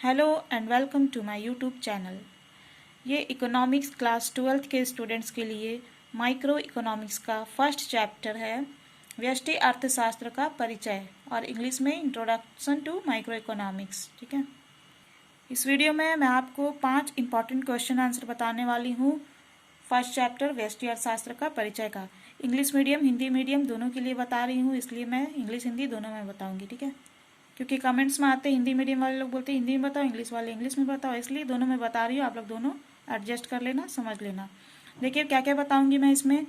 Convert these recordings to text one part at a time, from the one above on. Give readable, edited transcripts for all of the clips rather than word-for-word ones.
Hello and welcome to my YouTube channel. ये economics class 12th के students के लिए माइक्रो इकोनॉमिक्स का फर्स्ट चैप्टर है, व्यष्टि अर्थशास्त्र का परिचय, और इंग्लिश में इंट्रोडक्शन टू माइक्रो इकोनॉमिक्स। ठीक है, इस वीडियो में मैं आपको 5 इंपॉर्टेंट क्वेश्चन आंसर बताने वाली हूँ फर्स्ट चैप्टर व्यष्टि अर्थशास्त्र का परिचय का। इंग्लिश मीडियम हिंदी मीडियम दोनों के लिए बता रही हूँ, इसलिए मैं इंग्लिश हिंदी दोनों में बताऊँगी। ठीक है, क्योंकि कमेंट्स में आते हिंदी मीडियम वाले लोग बोलते हैं हिंदी में बताओ, इंग्लिश वाले इंग्लिश में बताओ, इसलिए दोनों में बता रही हूँ। आप लोग दोनों एडजस्ट कर लेना, समझ लेना। देखिए क्या क्या बताऊंगी मैं इसमें।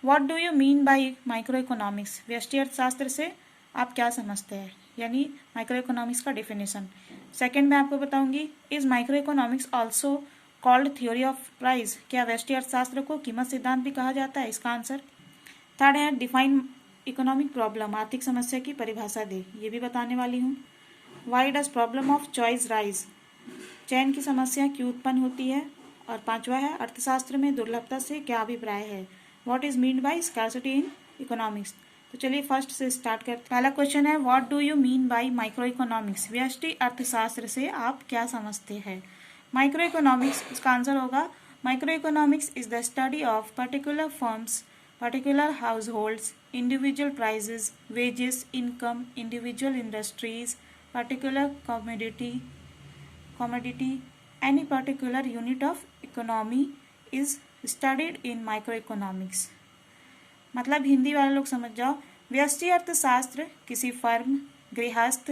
What do you mean by micro economics, व्यष्टि अर्थशास्त्र से आप क्या समझते हैं, यानी माइक्रो इकोनॉमिक्स का डेफिनेशन। सेकेंड मैं आपको बताऊंगी, is micro economics also called theory of price, क्या व्यष्टि अर्थशास्त्र को कीमत सिद्धांत भी कहा जाता है, इसका आंसर। थर्ड है डिफाइन इकोनॉमिक प्रॉब्लम, आर्थिक समस्या की परिभाषा दे, ये भी बताने वाली हूँ। Y does problem of choice rise, चयन की समस्या क्यों उत्पन्न होती है। और पांचवा है अर्थशास्त्र में दुर्लभता से क्या अभिप्राय है, what is mean bye scarcity in economics. तो चलिए फर्स्ट से स्टार्ट करते हैं। पहला क्वेश्चन है what do you mean by micro economics, व्यष्टि अर्थशास्त्र से आप क्या समझते हैं। माइक्रो इकोनॉमिक्स, इसका आंसर होगा micro economics is the study of particular firms, particular households, individual prices, wages, income, individual industries, particular commodity, any particular unit of economy is studied in microeconomics। मतलब हिंदी वाले लोग समझ जाओ, व्यष्टि अर्थशास्त्र किसी फर्म, गृहस्थ,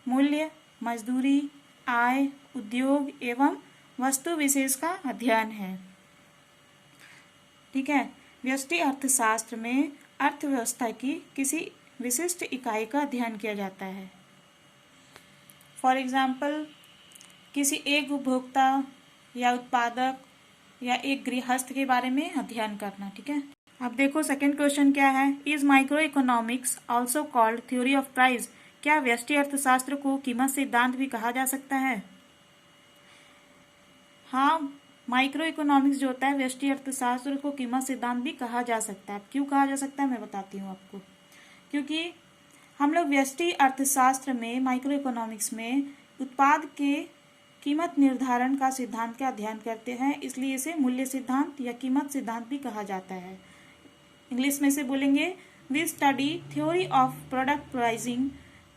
मूल्य, मजदूरी, आय, उद्योग एवं वस्तु विशेष का अध्ययन है। ठीक है, व्यष्टि अर्थशास्त्र में अर्थव्यवस्था की किसी विशिष्ट इकाई का अध्ययन किया जाता है। फॉर एग्जाम्पल किसी एक उपभोक्ता या उत्पादक या एक गृहस्थ के बारे में अध्ययन करना। ठीक है, अब देखो सेकंड क्वेश्चन क्या है, is micro economics also called theory of price, क्या व्यष्टि अर्थशास्त्र को कीमत सिद्धांत भी कहा जा सकता है। हाँ, माइक्रो इकोनॉमिक्स जो होता है व्यष्टि अर्थशास्त्र को कीमत सिद्धांत भी कहा जा सकता है। क्यों कहा जा सकता है मैं बताती हूँ आपको। क्योंकि हम लोग व्यष्टि अर्थशास्त्र में माइक्रो इकोनॉमिक्स में उत्पाद के कीमत निर्धारण का सिद्धांत का अध्ययन करते हैं, इसलिए इसे मूल्य सिद्धांत या कीमत सिद्धांत भी कहा जाता है। इंग्लिश में से बोलेंगे we study theory of product pricing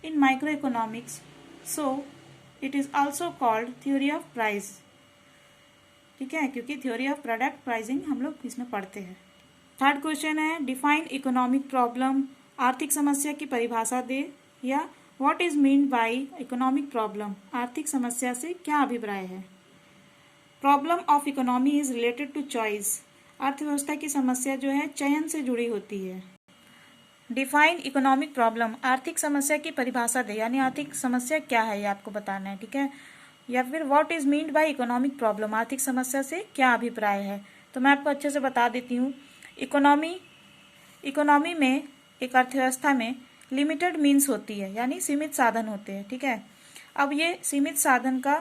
in microeconomics, so it is also called theory of price. ठीक है, क्योंकि थ्योरी ऑफ प्रोडक्ट प्राइसिंग हम लोग इसमें पढ़ते हैं। थर्ड क्वेश्चन है डिफाइन इकोनॉमिक प्रॉब्लम, आर्थिक समस्या की परिभाषा दे, या what is mean by economic problem, आर्थिक समस्या से क्या अभिप्राय है। Problem of economy is related to choice, अर्थव्यवस्था की समस्या जो है चयन से जुड़ी होती है। डिफाइन इकोनॉमिक प्रॉब्लम, आर्थिक समस्या की परिभाषा दे, यानी आर्थिक समस्या क्या है ये आपको बताना है। ठीक है, या फिर what is meant by economic problem, आर्थिक समस्या से क्या अभिप्राय है। तो मैं आपको अच्छे से बता देती हूँ। इकोनॉमी में, एक अर्थव्यवस्था में लिमिटेड मीन्स होती है, यानी सीमित साधन होते हैं। ठीक है, अब ये सीमित साधन का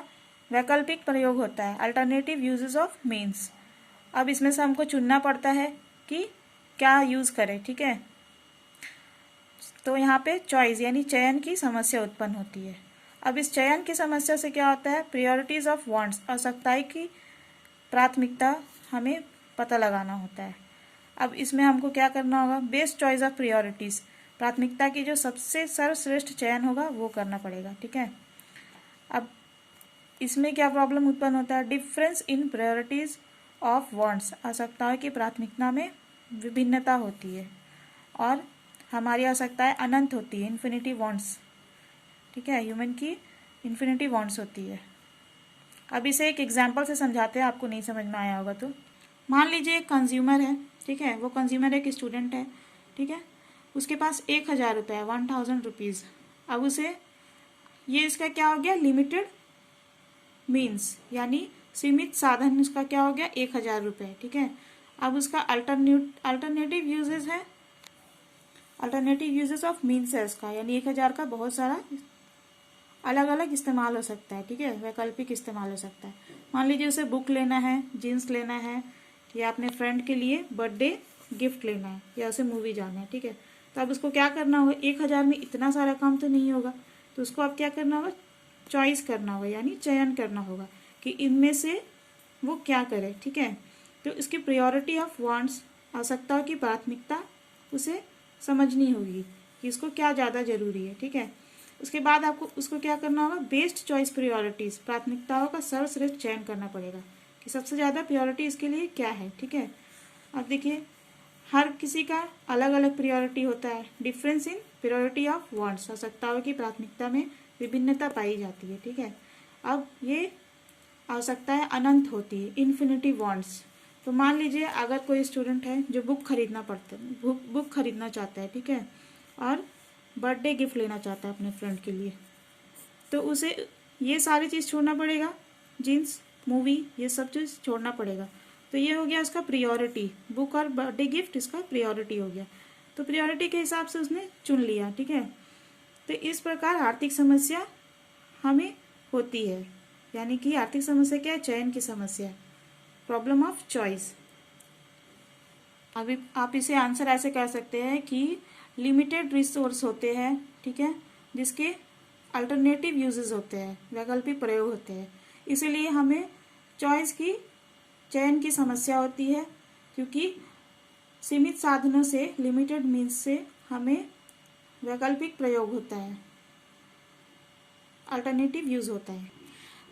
वैकल्पिक प्रयोग होता है, अल्टरनेटिव यूजेस ऑफ मीन्स। अब इसमें से हमको चुनना पड़ता है कि क्या यूज करें। ठीक है, तो यहाँ पे चॉइस यानी चयन की समस्या उत्पन्न होती है। अब इस चयन की समस्या से क्या होता है, प्रायोरिटीज ऑफ वांट्स, आवश्यकताएं की प्राथमिकता हमें पता लगाना होता है। अब इसमें हमको क्या करना होगा, बेस्ट चॉइस ऑफ प्रायोरिटीज, प्राथमिकता की जो सबसे सर्वश्रेष्ठ चयन होगा वो करना पड़ेगा। ठीक है, अब इसमें क्या प्रॉब्लम उत्पन्न होता है, difference in priorities of wants, आवश्यकताओं की प्राथमिकता में विभिन्नता होती है और हमारी आवश्यकताएं अनंत होती है, इन्फिनिटी वांट्स। ठीक है, ह्यूमन की इन्फिनिटी वांट्स होती है। अब इसे एक एग्जाम्पल से समझाते हैं, आपको नहीं समझ में आया होगा तो। मान लीजिए एक कंज्यूमर है। ठीक है, वो कंज्यूमर एक स्टूडेंट है। ठीक है, उसके पास 1000 रुपये है, 1000 रुपीज़। अब उसे ये इसका क्या हो गया, लिमिटेड मीन्स, यानी सीमित साधन उसका क्या हो गया, 1000 रुपये। ठीक है, अब उसका अल्टरनेटिव यूजेस है, अल्टरनेटिव यूजेस ऑफ मीन्स है इसका, यानी 1000 का बहुत सारा अलग अलग इस्तेमाल हो सकता है। ठीक है, वैकल्पिक इस्तेमाल हो सकता है। मान लीजिए उसे बुक लेना है, जीन्स लेना है, या अपने फ्रेंड के लिए बर्थडे गिफ्ट लेना है, या उसे मूवी जाना है। ठीक है, तो अब उसको क्या करना होगा, 1000 में इतना सारा काम तो नहीं होगा, तो उसको अब क्या करना होगा, चॉइस करना होगा, यानी चयन करना होगा कि इनमें से वो क्या करे। ठीक है, तो इसकी प्रायोरिटी ऑफ वांट्स, आवश्यकताओं की प्राथमिकता उसे समझनी होगी कि इसको क्या ज़्यादा जरूरी है। ठीक है, उसके बाद आपको उसको क्या करना होगा, बेस्ट चॉइस प्रायोरिटीज, प्राथमिकताओं का सर्वश्रेष्ठ चयन करना पड़ेगा कि सबसे ज़्यादा प्रायोरिटी इसके लिए क्या है। ठीक है, अब देखिए हर किसी का अलग अलग प्रायोरिटी होता है। Difference in priority of wants, आवश्यकताओं की प्राथमिकता में विभिन्नता पाई जाती है। ठीक है, अब ये आवश्यकताएं अनंत होती है, इन्फिनिटी वांट्स। तो मान लीजिए अगर कोई स्टूडेंट है जो बुक खरीदना चाहता है, ठीक है, और बर्थडे गिफ्ट लेना चाहता है अपने फ्रेंड के लिए, तो उसे ये सारी चीज़ छोड़ना पड़ेगा, जीन्स, मूवी, ये सब चीज़ छोड़ना पड़ेगा। तो ये हो गया उसका प्रियोरिटी, बुक और बर्थडे गिफ्ट इसका प्रियोरिटी हो गया। तो प्रियोरिटी के हिसाब से उसने चुन लिया। ठीक है, तो इस प्रकार आर्थिक समस्या हमें होती है, यानी कि आर्थिक समस्या क्या है, चयन की समस्या, प्रॉब्लम ऑफ चॉइस। अभी आप इसे आंसर ऐसे कर सकते हैं कि लिमिटेड रिसोर्स होते हैं, ठीक है, जिसके अल्टरनेटिव यूजेस होते हैं, वैकल्पिक प्रयोग होते हैं, इसीलिए हमें चयन की समस्या होती है, क्योंकि सीमित साधनों से, लिमिटेड मीन्स से हमें वैकल्पिक प्रयोग होता है, अल्टरनेटिव यूज होता है।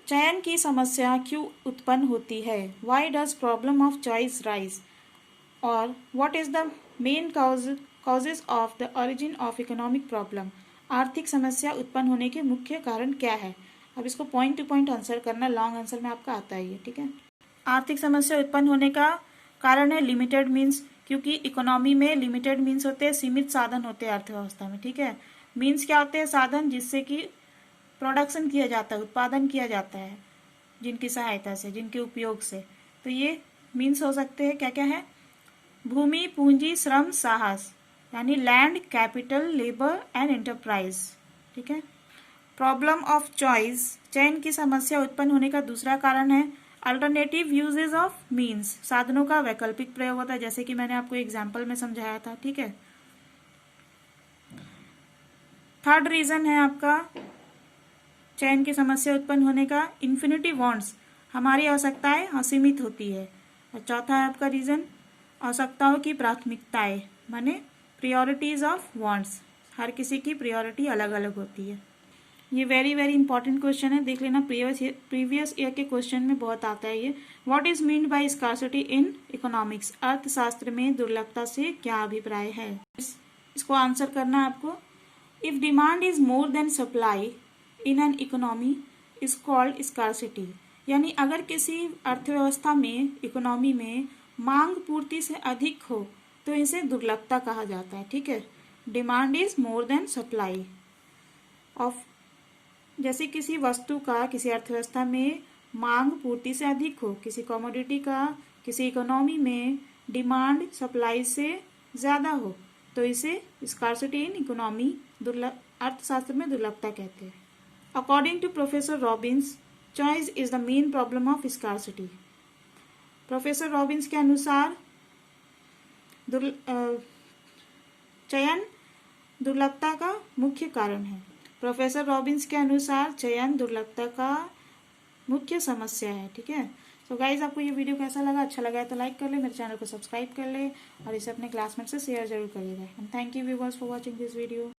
चयन की समस्या क्यों उत्पन्न होती है, why does problem of choice arise, और what is the main causes of the origin of economic problem, आर्थिक समस्या उत्पन्न होने के मुख्य कारण क्या है। अब इसको पॉइंट टू पॉइंट आंसर करना, लॉन्ग आंसर में आपका आता ही है। ठीक है, आर्थिक समस्या उत्पन्न होने का कारण है लिमिटेड मीन्स, क्योंकि इकोनॉमी में लिमिटेड मीन्स होते हैं, सीमित साधन होते हैं अर्थव्यवस्था में। ठीक है, मीन्स क्या होते हैं, साधन जिससे कि प्रोडक्शन किया जाता है, उत्पादन किया जाता है, जिनकी सहायता से, जिनके उपयोग से। तो ये मीन्स हो सकते हैं, क्या क्या है, भूमि, पूंजी, श्रम, साहस, यानी land, capital, labour and enterprise. ठीक है, प्रॉब्लम ऑफ चॉइस, चयन की समस्या उत्पन्न होने का दूसरा कारण है अल्टरनेटिव यूजेज ऑफ मीन्स, साधनों का वैकल्पिक प्रयोग होता है, जैसे कि मैंने आपको एग्जाम्पल में समझाया था। ठीक है, थर्ड रीजन है आपका चयन की समस्या उत्पन्न होने का, इन्फिनिटी वांट्स, हमारी आवश्यकताएं असीमित होती है। और चौथा है आपका रीजन आवश्यकताओं की प्राथमिकताएं, माने प्रियोरिटीज ऑफ वांट्स, हर किसी की प्रियोरिटी अलग अलग होती है। ये वेरी वेरी इंपॉर्टेंट क्वेश्चन है, देख लेना, प्रीवियस ईयर के क्वेश्चन में बहुत आता है ये। What is mean bye scarcity in economics, अर्थशास्त्र में दुर्लभता से क्या अभिप्राय है। इसको आंसर करना है आपको। If demand is more than supply in an economy is called scarcity, यानी अगर किसी अर्थव्यवस्था में, इकोनॉमी में मांग पूर्ति से अधिक हो तो इसे दुर्लभता कहा जाता है। ठीक है, demand is more than supply of, जैसे किसी वस्तु का किसी अर्थव्यवस्था में मांग पूर्ति से अधिक हो, किसी कमोडिटी का किसी इकोनॉमी में डिमांड सप्लाई से ज़्यादा हो, तो इसे स्कार्सिटी इन इकोनॉमी, अर्थशास्त्र में दुर्लभता कहते हैं। According to professor Robbins, choice is the main problem of scarcity. Professor Robbins के अनुसार चयन दुर्लभता का मुख्य कारण है। प्रोफेसर रॉबिन्स के अनुसार चयन दुर्लभता का मुख्य समस्या है। ठीक है, तो गाइज आपको ये वीडियो कैसा लगा, अच्छा लगा है तो लाइक कर ले, मेरे चैनल को सब्सक्राइब कर ले और इसे अपने क्लासमेट से शेयर जरूर करिएगा। And thank you viewers for watching this video.